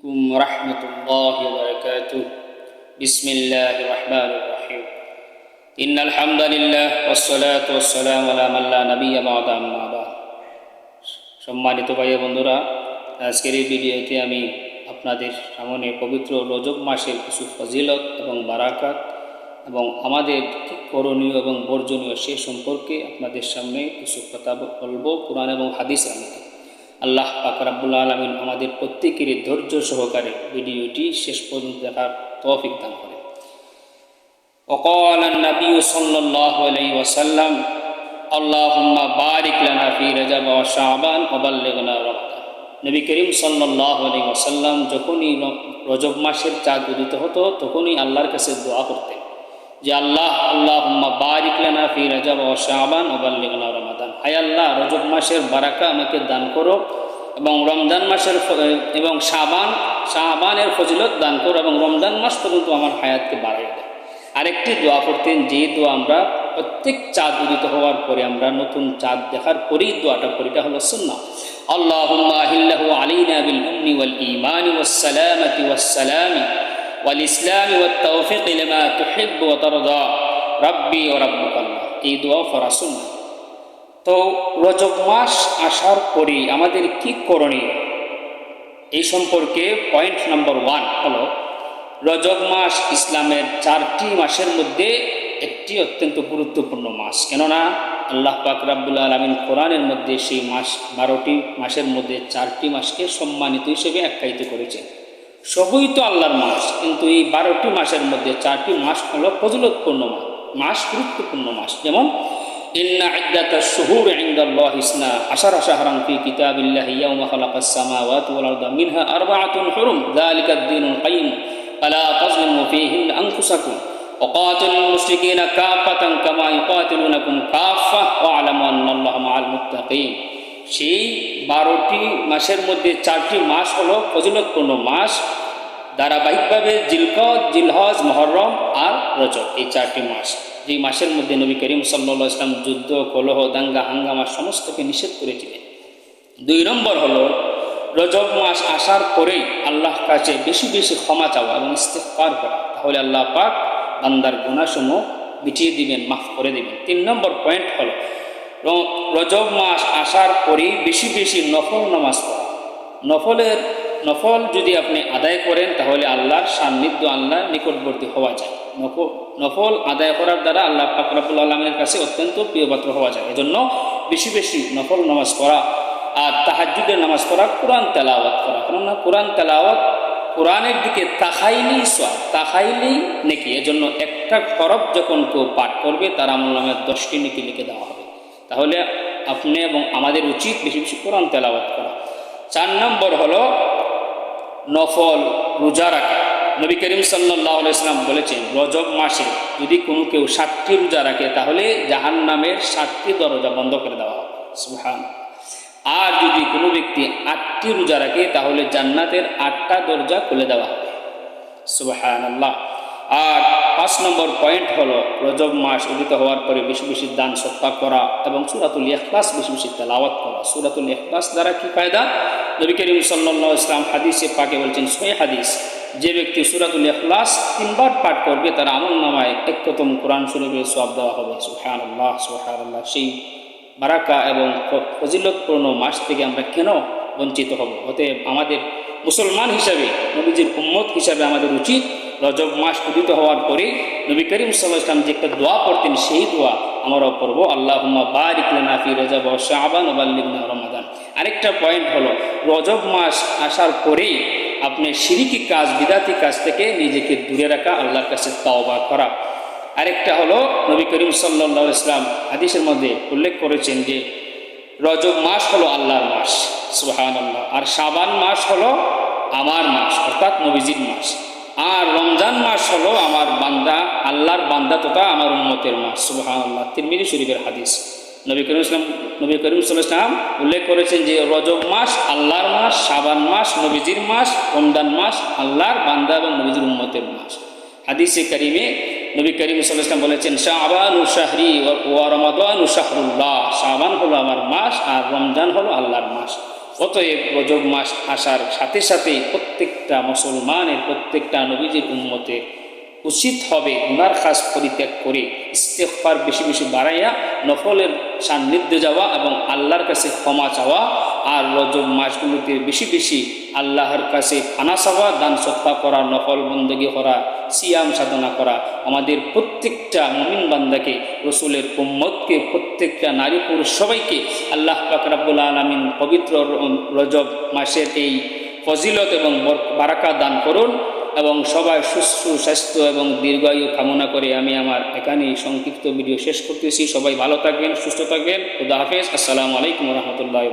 ورحمة الله وبركاته بسم الله الرحمن الرحيم إن الحمد لله والصلاة والسلام على من لا نبي بعد أما بعد সম্মানিত ভাই বন্ধুরা, আজকের এই ভিডিওতে আমি আপনাদের সামনে পবিত্র রজব মাসের কিছু ফজিলত এবং বারাকাত এবং আমাদের কি করণীয় এবং বর্জনীয় সে সম্পর্কে আপনাদের সামনে কিছু কথা বলবো কোরআন এবং হাদিস আলোকে। আল্লাহ পাক রব্বুল আলামিন আমাদের প্রত্যেকেরই ধৈর্য সহকারে ভিডিওটি শেষ পর্যন্ত দেখার তৌফিক দান করেন। وقال النبي صلى الله عليه وسلم اللهم بارك لنا في رجب وشعبان وبلغنا رمضان। নবী করিম সাল্লাল্লাহু আলাইহি ওয়াসাল্লাম যখনই রজব মাসের চাঁদ উদিত হতো তখনই আল্লাহর কাছে দোয়া করতেন যে আল্লাহুম্মা বারিক লানা ফি রজব ওয়া শাবান ওয়া বাল্লিগনা রমাদান। হায় আল্লাহ, রজব মাসের বারাকা আমাকে দান করো এবং রমজান মাসের এবং শাবানের ফজিলত দান করো এবং রমজান মাস পর্যন্ত আমার হায়াতকে বাড়াই দাও। আরেকটি দোয়া করতেন, যে দোয়া আমরা প্রত্যেক চাঁদ উদিত হওয়ার পরে আমরা নতুন চাঁদ দেখার পরেই দোয়াটা করি, এটা হলো সুন্নাহ। আল্লাহুম্মা আহিল্লাহু আলাইনা বিল উম্নি ওয়াল ঈমানি ওয়াস সালামাতি ওয়াস সালামি والإسلام والتوفيق لما تحب وترضى ربي وربك الله। এই দোয়া পড়া সুন্নাহ। তো রজব মাস আসার পরে আমাদের কি করণীয় এই সম্পর্কে পয়েন্ট নাম্বার 1 হলো, রজব মাস ইসলামের 4টি মাসের মধ্যে একটি অত্যন্ত গুরুত্বপূর্ণ মাস। কেননা আল্লাহ পাক রব্বুল আলামিন কোরআনের মধ্যে সেই মাস 12টি মাসের মধ্যে 4টি মাসকে সম্মানিত হিসেবে আখ্যায়িত করেছেন। সবই তো আল্লাহর মাস, কিন্তু এই 12টি মাসের মধ্যে 4টি মাস হলো ফজিলতপূর্ণ মাস, গুরুত্বপূর্ণ মাস। যেমন ইন্না ইদ্দাতাশ শুহুরি ইনদাল্লাহি ইসনা আশারা শাহরান ফি কিতাবিল্লাহি ইয়াওমা খালাকাস সামাওয়াতি ওয়াল আরদা মিনহা আরবাআতুন হুরুম যালিকা ad-দীনুল কাইয়্যিম ফালা তাযলিমু ফীহিন্না আনফুসাকুম ওয়া কাতিলুল মুশরিকিনা কাফাতান কামা ইউকাতিলুনাকুম কাফা ওয়া আলামু আন্নাল্লাহা মাআল মুত্তাকিন। সেই 12টি মাসের মধ্যে 4টি মাস হলো ফজিলতপূর্ণ মাস। ধারাবাহিকভাবে জিলকদ, জিলহজ, মুহররম আর রজব, এই 4টি মাস, যে মাসের মধ্যে নবী করিম সাল্লাল্লাহু আলাইহি ওয়াসাল্লাম যুদ্ধ, কলহ, দাঙ্গা, হাঙ্গামা সমস্তকে নিষেধ করেছিলেন। 2 নম্বর হলো, রজব মাস আসার পরেই আল্লাহর কাছে বেশি বেশি ক্ষমা চাওয়া এবং ইস্তিগফার করা, তাহলে আল্লাহ পাক বান্দার গুনাহসমূহ মিটিয়ে দিবেন, মাফ করে দিবেন। 3 নম্বর পয়েন্ট হলো, রজব মাস আসার পরেই বেশি বেশি নফল নামাজ পড়া। নফল যদি আপনি আদায় করেন তাহলে আল্লাহর সান্নিধ্য, আল্লাহর নিকটবর্তী হওয়া যায়। নফল আদায় করার দ্বারা আল্লাহ পাক রব্বুল আলামিনের কাছে অত্যন্ত প্রিয়পাত্র হওয়া যায়। এজন্য বেশি বেশি নফল নামাজ পড়া আর তাহাজ্জুদের নামাজ পড়া, কোরআন তেলাওয়াত করা। কেননা কোরআন তেলাওয়াত, কোরআনের দিকে তাকাইলেই সওয়াব, তাকাইলেই নেকি। এজন্য একটা হরফ যখন কেউ পাঠ করবে তার আমলনামায় 10টি নেকি লিখে দেওয়া হবে। তাহলে আপনি এবং আমাদের উচিত বেশি বেশি কোরআন তেলাওয়াত করা। 4 নম্বর হলো নফল রোজা রাখা। নবী করিম সাল্লাল্লাহু আলাইহি ওয়াসাল্লাম বলেছেন, রজব মাসে যদি কোনো কেউ 7টি রোজা রাখে তাহলে জাহান্নামের 7টি দরজা বন্ধ করে দেওয়া হবে। সুবহানাল্লাহ। আর যদি কোনো ব্যক্তি 8টি রোজা রাখে তাহলে জান্নাতের 8টা দরজা খুলে দেওয়া হবে। সুবহানাল্লাহ। আর 5 নম্বর পয়েন্ট হলো, রজব মাস উদিত হওয়ার পরে বেশি বেশি দান সদকা করা এবং সূরাতুল ইখলাস বেশি বেশি তেলাওয়াত করা। সূরাতুল ইখলাস দ্বারা কি ফায়দা? নবী করিম সাল্লাল্লাহু আলাইহি ওয়াসাল্লাম হাদিসে পাকে বলছেন, সহিহ হাদিস, যে ব্যক্তি সূরাতুল ইখলাস 3 বার পাঠ করবে তার আমলনামায় 1 কোরআন শরীফের সওয়াব দেওয়া হবে। সুবহানাল্লাহ, সুবহানাল্লাহ। সেই বারাকা এবং ফজিলতপূর্ণ মাস থেকে আমরা কেন বঞ্চিত হব? অতএব আমাদের মুসলমান হিসাবে, নবীজির উম্মত হিসাবে আমাদের উচিত রজব মাস উদিত হওয়ার পরে নবী করিম সাল্লাল্লাহু আলাইহি ওয়াসাল্লাম যে একটা দোয়া পড়তেন সেই দোয়া আমরাও পড়ব, আল্লাহুম্মা বারিক লানা ফি রজব ওয়া শাবান ওয়া বাল্লিগনা রমাদান। আরেকটা পয়েন্ট হলো, রজব মাস আসার পরেই আপনি শিরকি কাজ, বিদাতি কাজ থেকে নিজেকে দূরে রাখা, আল্লাহর কাছে তাওবা করা। আরেকটা হলো, নবী করিম সাল্লাল্লাহু আলাইহি ওয়াসাল্লাম হাদিসের মধ্যে উল্লেখ করেছেন যে রজব মাস হলো আল্লাহর মাস, সুবহানাল্লাহ। আর শাবান মাস হলো আমার মাস, অর্থাৎ নবীজির মাস। আর রমজান মাস হলো আমার বান্দা, আল্লাহর বান্দা তথা আমার উম্মতের মাস। সুবহানাল্লাহ। তিরমিজি শরীফের হাদিস। নবী করিম সাল্লাল্লাহু আলাইহি ওয়াসাল্লাম উল্লেখ করেছেন যে রজব মাস আল্লাহর মাস, শাবান মাস নবীজির মাস, রমজান মাস আল্লাহর বান্দা এবং নবীজির উম্মতের মাস। হাদিসে কারিমে নবী করিম সাল্লাল্লাহু আলাইহি ওয়াসাল্লাম বলেছেন, শাবানু শাহরি ওয়া রমাদানু শাহরুল্লাহ। শাবান হলো আমার মাস আর রমজান হলো আল্লাহর মাস। অতএব রজব মাস আসার সাথে সাথে প্রত্যেকটা প্রত্যেকটা মুসলমানের, প্রত্যেকটা নবীজির উম্মতে উচিত হবে গুনার খাস পরিত্যাগ করে ইস্তেগফার বেশি বেশি বাড়াইয়া নফলের সান্নিধ্যে যাওয়া এবং আল্লাহর কাছে ক্ষমা চাওয়া, আর রজব মাসগুলোতে বেশি বেশি আল্লাহর কাছে ফানা চাওয়া, দান সৎকা করা, নফল বন্দেগী করা, সিয়াম সাধনা করা। আমাদের প্রত্যেকটা মুমিন বান্দাকে, রসুলের উম্মতকে, প্রত্যেকটা নারী পুরুষ সবাইকে আল্লাহ পাক রব্বুল আলামিন পবিত্র রজব মাসের এই ফজিলত এবং বারাকা দান করুন এবং সবাই সুস্বাস্থ্য এবং দীর্ঘায়ু কামনা করে আমি আমার এখানেই সংক্ষিপ্ত ভিডিও শেষ করতেছি। সবাই ভালো থাকবেন, সুস্থ থাকবেন। খুদা হাফেজ। আসসালামু আলাইকুম রহমতুল্লাহ।